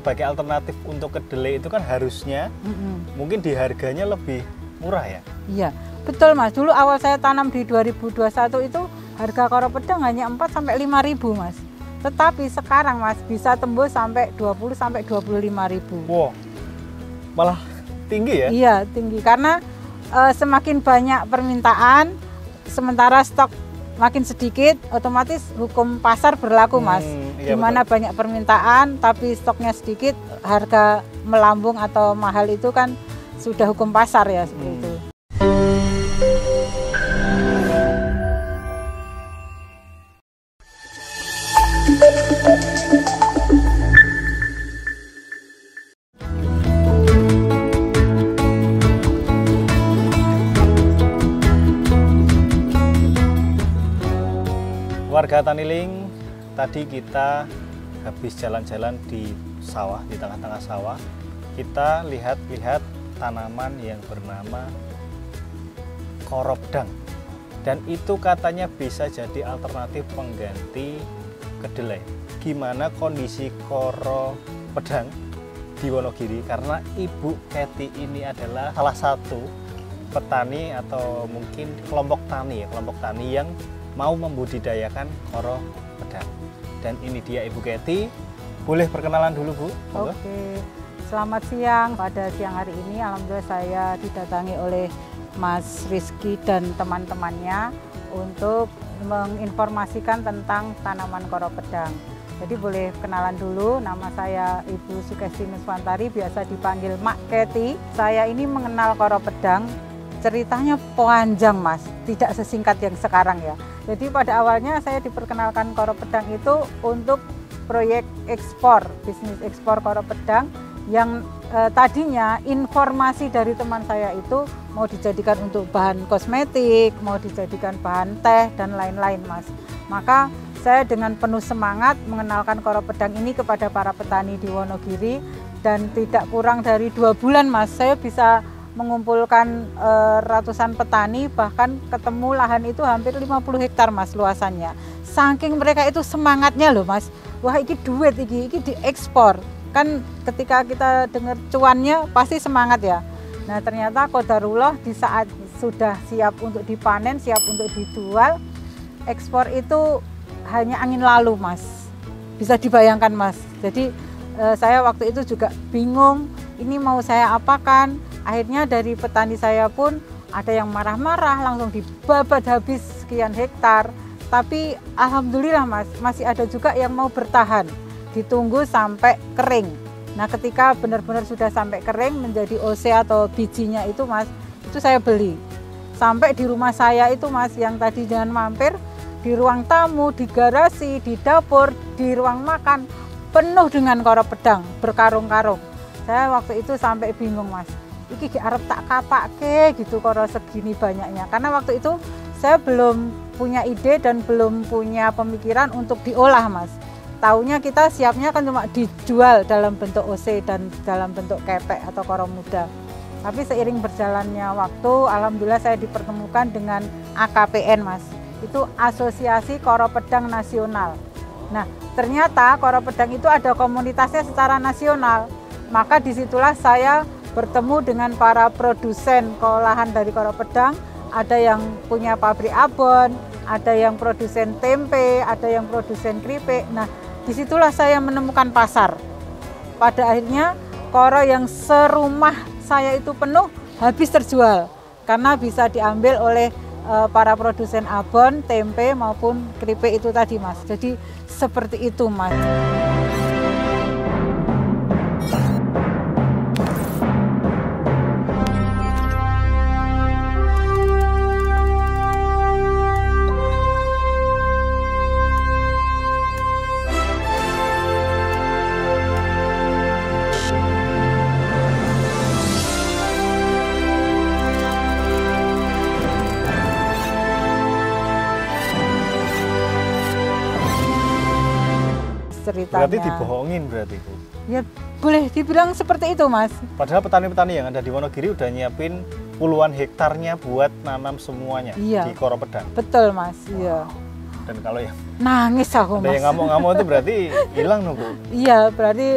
sebagai alternatif untuk kedelai itu kan harusnya mungkin di harganya lebih murah ya? Iya, betul Mas. Dulu awal saya tanam di 2021 itu harga koro pedang hanya 4 sampai 5.000 Mas. Tetapi sekarang Mas bisa tembus sampai 20 sampai 25.000. Wow, malah tinggi ya? Iya, tinggi karena semakin banyak permintaan, sementara stok makin sedikit, otomatis hukum pasar berlaku Mas. Iya, Dimana banyak permintaan tapi stoknya sedikit, harga melambung atau mahal itu kan sudah hukum pasar ya seperti itu. Warga Taniling, tadi kita habis jalan-jalan di sawah, di tengah-tengah sawah. Kita lihat-lihat tanaman yang bernama koro pedang. Dan itu katanya bisa jadi alternatif pengganti kedelai. Gimana kondisi koro pedang di Wonogiri? Karena Ibu Kety ini adalah salah satu petani atau mungkin kelompok tani yang mau membudidayakan koro pedang. Dan ini dia Ibu Kety. Boleh perkenalan dulu Bu? Oke, selamat siang. Pada siang hari ini alhamdulillah saya didatangi oleh Mas Rizky dan teman-temannya untuk menginformasikan tentang tanaman koro pedang. Jadi boleh kenalan dulu, nama saya Ibu Sukesti Nuswantari, biasa dipanggil Mak Kety. Saya ini mengenal koro pedang, ceritanya panjang Mas, tidak sesingkat yang sekarang ya. Jadi pada awalnya saya diperkenalkan koro pedang itu untuk proyek ekspor, bisnis ekspor koro pedang yang tadinya informasi dari teman saya itu mau dijadikan untuk bahan kosmetik, mau dijadikan bahan teh dan lain-lain Mas. Maka saya dengan penuh semangat mengenalkan koro pedang ini kepada para petani di Wonogiri dan tidak kurang dari 2 bulan Mas, saya bisa mengumpulkan ratusan petani, bahkan ketemu lahan itu hampir 50 hektar Mas luasannya. Saking mereka itu semangatnya loh Mas, wah ini duit, ini diekspor. Kan ketika kita dengar cuannya pasti semangat ya. Nah ternyata qadarullah di saat sudah siap untuk dipanen, siap untuk dijual, ekspor itu hanya angin lalu Mas. Bisa dibayangkan Mas. Jadi saya waktu itu juga bingung, ini mau saya apakan. Akhirnya dari petani saya pun ada yang marah-marah, langsung dibabat habis sekian hektar. Tapi alhamdulillah Mas, masih ada juga yang mau bertahan, ditunggu sampai kering. Nah ketika benar-benar sudah sampai kering menjadi OC atau bijinya itu Mas, itu saya beli. Sampai di rumah saya itu Mas, yang tadi jangan mampir, di ruang tamu, di garasi, di dapur, di ruang makan, penuh dengan koro pedang, berkarung-karung. Saya waktu itu sampai bingung Mas, iki arep tak kapake gitu koro segini banyaknya. Karena waktu itu saya belum punya ide dan belum punya pemikiran untuk diolah Mas. Taunya kita siapnya kan cuma dijual dalam bentuk OC dan dalam bentuk kepek atau koro muda. Tapi seiring berjalannya waktu, alhamdulillah saya dipertemukan dengan AKPN Mas. Itu Asosiasi Koro Pedang Nasional. Nah ternyata koro pedang itu ada komunitasnya secara nasional. Maka disitulah saya bertemu dengan para produsen olahan dari koro pedang. Ada yang punya pabrik abon, ada yang produsen tempe, ada yang produsen keripik. Nah disitulah saya menemukan pasar. Pada akhirnya koro yang serumah saya itu penuh, habis terjual. Karena bisa diambil oleh para produsen abon, tempe maupun keripik itu tadi Mas. Jadi seperti itu Mas. Ceritanya. Berarti dibohongin berarti Bu? Ya boleh dibilang seperti itu Mas. Padahal petani-petani yang ada di Wonogiri udah nyiapin puluhan hektarnya buat nanam semuanya di koro pedang. Betul Mas, iya. Dan kalau yang nangis aku ada Mas. yang ngamuk-ngamuk itu berarti hilang dong Bu? Iya, berarti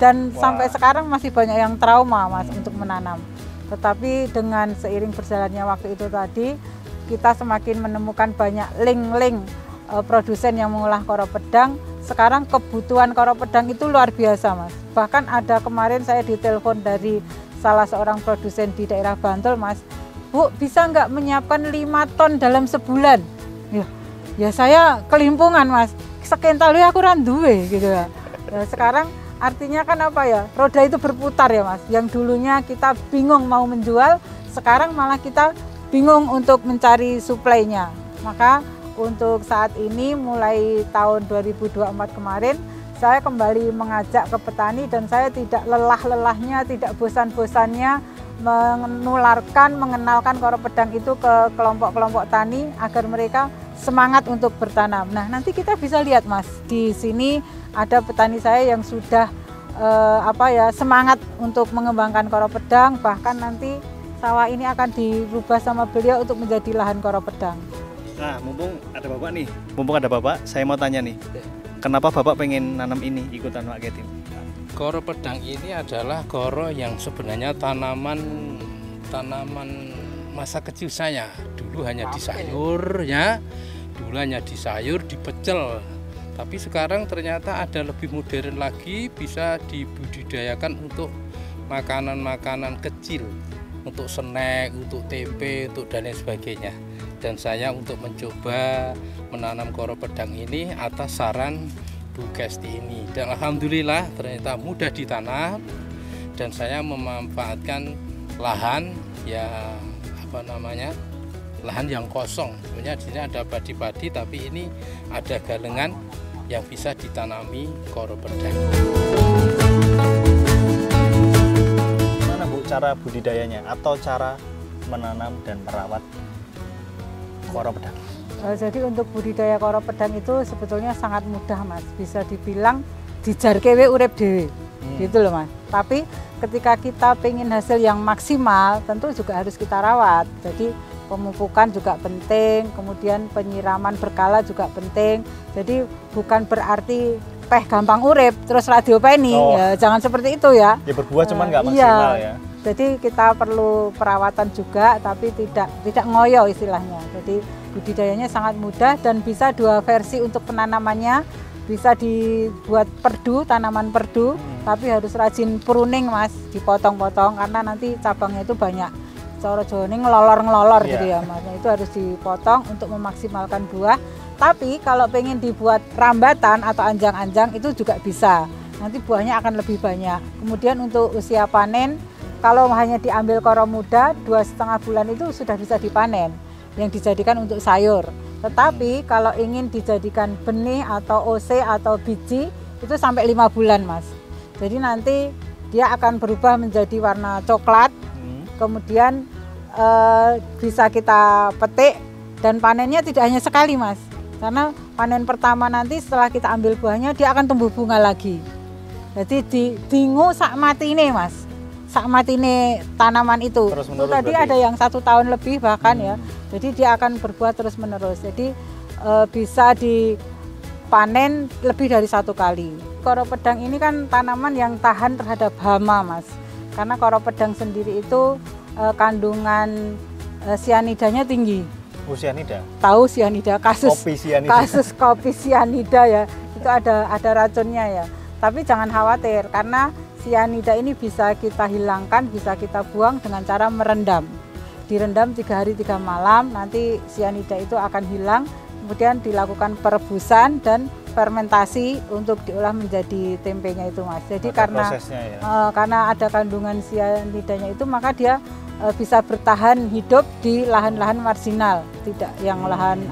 dan Wah. sampai sekarang masih banyak yang trauma Mas untuk menanam. Tetapi dengan seiring berjalannya waktu itu tadi, kita semakin menemukan banyak link-link produsen yang mengolah koro pedang. Sekarang kebutuhan koro pedang itu luar biasa Mas. Bahkan ada kemarin saya ditelepon dari salah seorang produsen di daerah Bantul, Mas. Bu, bisa nggak menyiapkan 5 ton dalam sebulan? Ya saya kelimpungan Mas, sekental aku randuwe gitu ya. Sekarang artinya kan apa ya, roda itu berputar ya Mas. Yang dulunya kita bingung mau menjual, sekarang malah kita bingung untuk mencari suplainya. Maka untuk saat ini mulai tahun 2024 kemarin, saya kembali mengajak ke petani dan saya tidak lelah-lelahnya, tidak bosan-bosannya menularkan, mengenalkan koro pedang itu ke kelompok-kelompok tani agar mereka semangat untuk bertanam. Nah, nanti kita bisa lihat Mas, di sini ada petani saya yang sudah semangat untuk mengembangkan koro pedang, bahkan nanti sawah ini akan dirubah sama beliau untuk menjadi lahan koro pedang. Nah, mumpung ada Bapak, saya mau tanya nih. Kenapa Bapak pengen nanam ini ikutan Pak Ketim? Koro pedang ini adalah koro yang sebenarnya tanaman masa kecil saya. Dulu hanya di sayur ya, dipecel. Tapi sekarang ternyata ada lebih modern lagi, bisa dibudidayakan untuk makanan-makanan kecil, untuk snack, untuk tempe, untuk dan lain sebagainya. Dan saya untuk mencoba menanam koro pedang ini atas saran Bu Kesti ini, dan alhamdulillah ternyata mudah ditanam dan saya memanfaatkan lahan lahan yang kosong. Sebenarnya di sini ada padi-padi, tapi ini ada galengan yang bisa ditanami koro pedang. Mana Bu cara budidayanya atau cara menanam dan merawat koro pedang? Jadi untuk budidaya koro pedang itu sebetulnya sangat mudah Mas, bisa dibilang dijarke we urip dhewe, gitu loh Mas. Tapi ketika kita pengen hasil yang maksimal, tentu juga harus kita rawat. Jadi pemupukan juga penting, kemudian penyiraman berkala juga penting. Jadi bukan berarti gampang urip terus radio peni, ya, jangan seperti itu ya. Ya berbuah cuman nggak maksimal ya. Jadi kita perlu perawatan juga, tapi tidak ngoyo istilahnya. Jadi budidayanya sangat mudah dan bisa 2 versi untuk penanamannya. Bisa dibuat perdu, tanaman perdu, tapi harus rajin pruning Mas, dipotong-potong karena nanti cabangnya itu banyak. Cara Jawa ini ngelolor-ngelolor gitu ya Mas. Nah, itu harus dipotong untuk memaksimalkan buah. Tapi kalau pengen dibuat rambatan atau anjang-anjang itu juga bisa. Nanti buahnya akan lebih banyak. Kemudian untuk usia panen, kalau hanya diambil koro muda 2,5 bulan itu sudah bisa dipanen, yang dijadikan untuk sayur. Tetapi kalau ingin dijadikan benih atau OC atau biji itu sampai 5 bulan Mas. Jadi nanti dia akan berubah menjadi warna coklat, kemudian bisa kita petik dan panennya tidak hanya sekali Mas. Karena panen pertama nanti setelah kita ambil buahnya dia akan tumbuh bunga lagi. Jadi dingu sak matine Mas. Sak matine tanaman itu. Itu tadi ada yang 1 tahun lebih bahkan ya. Jadi dia akan berbuah terus menerus. Jadi bisa dipanen lebih dari 1 kali. Koro pedang ini kan tanaman yang tahan terhadap hama Mas. Karena koro pedang sendiri itu kandungan sianidanya tinggi. Sianida? Tahu sianida, kasus kopi sianida ya. Itu ada racunnya ya. Tapi jangan khawatir karena sianida ini bisa kita hilangkan, bisa kita buang dengan cara merendam. Direndam 3 hari 3 malam, nanti sianida itu akan hilang. Kemudian dilakukan perebusan dan fermentasi untuk diolah menjadi tempenya itu Mas. Jadi karena ada kandungan sianidanya itu, maka dia bisa bertahan hidup di lahan-lahan marginal, tidak yang lahan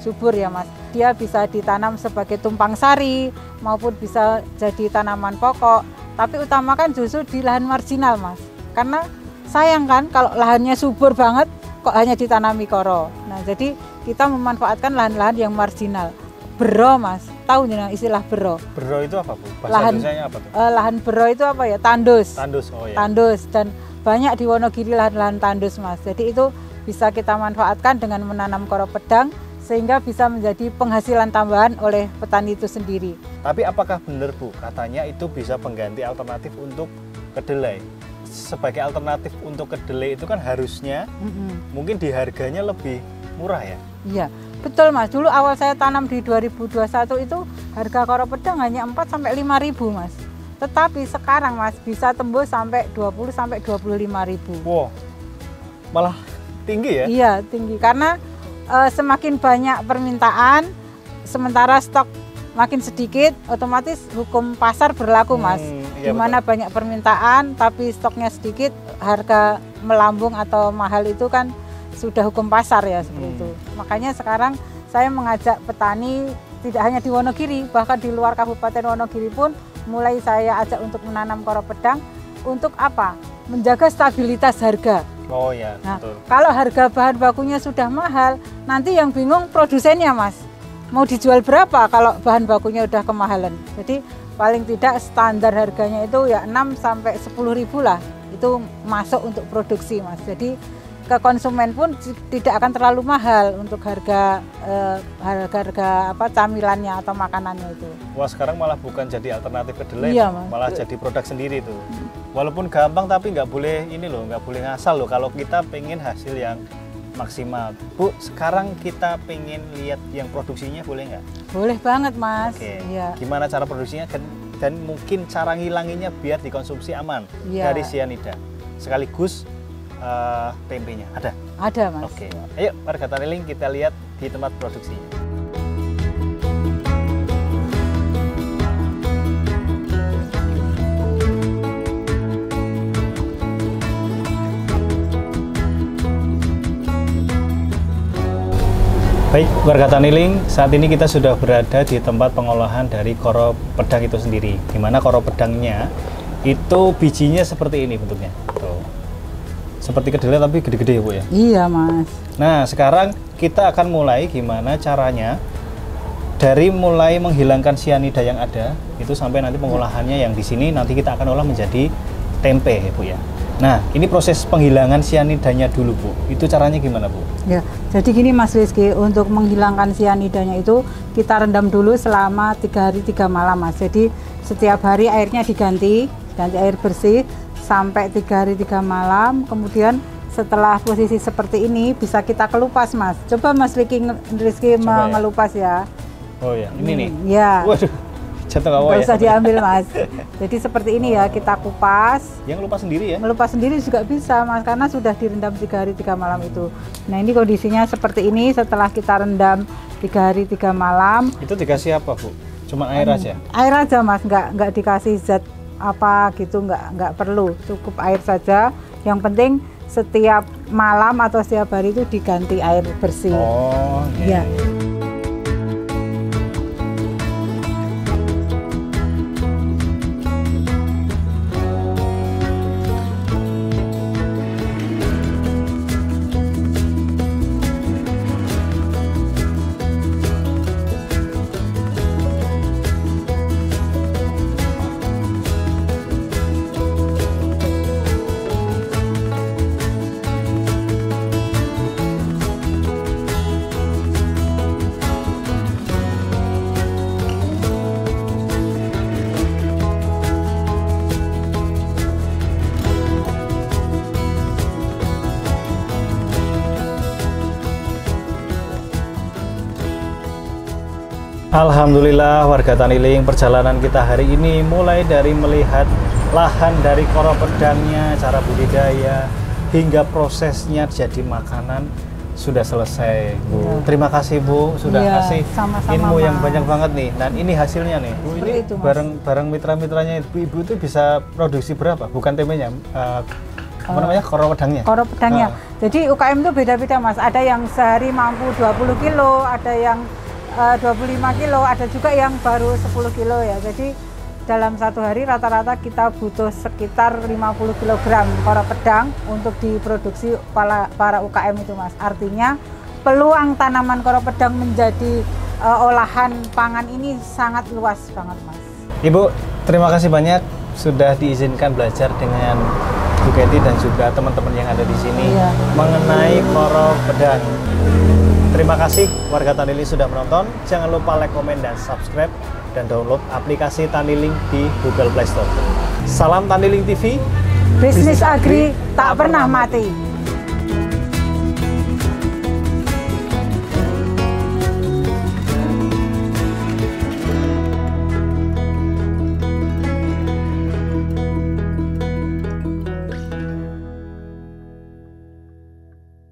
subur ya Mas. Dia bisa ditanam sebagai tumpang sari maupun bisa jadi tanaman pokok. Tapi utamakan justru di lahan marginal Mas. Karena sayang kan kalau lahannya subur banget kok hanya ditanami koro. Nah, jadi kita memanfaatkan lahan-lahan yang marginal. Bero Mas, tahu nggak istilah bero? Bero itu apa Bu? Bahasa Indonesianya apa tuh? Lahan bero itu apa ya? Tandus. Tandus, oh ya. Tandus, dan banyak di Wonogiri lahan-lahan tandus Mas. Jadi itu bisa kita manfaatkan dengan menanam koro pedang sehingga bisa menjadi penghasilan tambahan oleh petani itu sendiri. Tapi apakah benar Bu, katanya itu bisa pengganti alternatif untuk kedelai? Sebagai alternatif untuk kedelai itu kan harusnya mungkin di harganya lebih murah ya? Iya, betul Mas. Dulu awal saya tanam di 2021 itu harga koro pedang hanya 4 sampai 5.000 Mas. Tetapi sekarang Mas bisa tembus sampai 20 sampai 25.000. Wow, malah tinggi ya? Iya, tinggi karena semakin banyak permintaan, sementara stok makin sedikit, otomatis hukum pasar berlaku Mas. Iya, Dimana banyak permintaan tapi stoknya sedikit, harga melambung atau mahal itu kan sudah hukum pasar ya seperti itu. Makanya sekarang saya mengajak petani tidak hanya di Wonogiri, bahkan di luar Kabupaten Wonogiri pun mulai saya ajak untuk menanam koro pedang. Untuk apa? Menjaga stabilitas harga. Oh ya, Nah, betul. kalau harga bahan bakunya sudah mahal, nanti yang bingung produsennya Mas. Mau dijual berapa kalau bahan bakunya udah kemahalan. Jadi paling tidak standar harganya itu ya 6 sampai 10.000 lah. Itu masuk untuk produksi Mas. Jadi ke konsumen pun tidak akan terlalu mahal untuk harga camilannya atau makanannya itu. Wah, sekarang malah bukan jadi alternatif kedelai, Iya, Mas. malah jadi produk sendiri tuh. Walaupun gampang tapi nggak boleh ini loh, nggak boleh ngasal loh kalau kita pengen hasil yang maksimal. Bu, sekarang kita pengen lihat yang produksinya, boleh nggak? Boleh banget Mas. Oke. Iya. Gimana cara produksinya dan mungkin cara ngilanginnya biar dikonsumsi aman Iya. dari sianida. Sekaligus tempenya ada. Ada Mas. Oke. Ayo warga Taniling kita lihat di tempat produksinya. Baik, warga Taniling, saat ini kita sudah berada di tempat pengolahan dari koro pedang itu sendiri. Dimana koro pedangnya itu bijinya seperti ini bentuknya. Tuh. Seperti kedelai tapi gede-gede ya Bu ya? Iya Mas. Nah, sekarang kita akan mulai gimana caranya dari mulai menghilangkan sianida yang ada itu sampai nanti pengolahannya yang di sini nanti kita akan olah menjadi tempe ya Bu ya. Nah, ini proses penghilangan sianidanya dulu Bu. Itu caranya gimana Bu? Ya, jadi gini Mas Rizky, untuk menghilangkan sianidanya itu kita rendam dulu selama 3 hari 3 malam Mas. Jadi setiap hari airnya diganti air bersih sampai 3 hari 3 malam. Kemudian setelah posisi seperti ini bisa kita kelupas Mas. Coba Mas Rizky mengelupas ya. Oh ya, ini nih. Ya. Waduh, jatuh nggak Nggak ya? usah diambil Mas. Jadi seperti ini ya, kita kupas. Yang lupa sendiri ya? Melupas sendiri juga bisa Mas, karena sudah direndam 3 hari 3 malam itu. Nah ini kondisinya seperti ini setelah kita rendam 3 hari 3 malam. Itu dikasih apa Bu? Cuma air aja? Air aja Mas, nggak dikasih zat apa gitu, nggak perlu, cukup air saja. Yang penting setiap malam atau setiap hari itu diganti air bersih. Oh iya. Ya. Alhamdulillah warga Taniling, perjalanan kita hari ini mulai dari melihat lahan dari koro pedangnya, cara budidaya, hingga prosesnya jadi makanan sudah selesai Bu. Ya. Terima kasih Bu sudah Ya, kasih sama-sama, ilmu yang Mas. banyak banget nih. Dan ini hasilnya nih Bu, Seperti ini itu, Mas. bareng mitra-mitranya Ibu itu bisa produksi berapa? Bukan tempenya, apa namanya, koro pedangnya? Koro pedangnya. Jadi UKM itu beda-beda Mas. Ada yang sehari mampu 20 kilo, ada yang 25 kilo, ada juga yang baru 10 kilo ya. Jadi dalam satu hari rata-rata kita butuh sekitar 50 kg koro pedang untuk diproduksi para UKM itu Mas. Artinya peluang tanaman koro pedang menjadi olahan pangan ini sangat luas banget Mas. Ibu, terima kasih banyak sudah diizinkan belajar dengan Bu Kety dan juga teman-teman yang ada di sini mengenai koro pedang. Terima kasih warga Taniling sudah menonton. Jangan lupa like, komen, dan subscribe. dan download aplikasi Tanilink di Google Play Store. Salam Tanilink TV. Bisnis Agri tak pernah mati.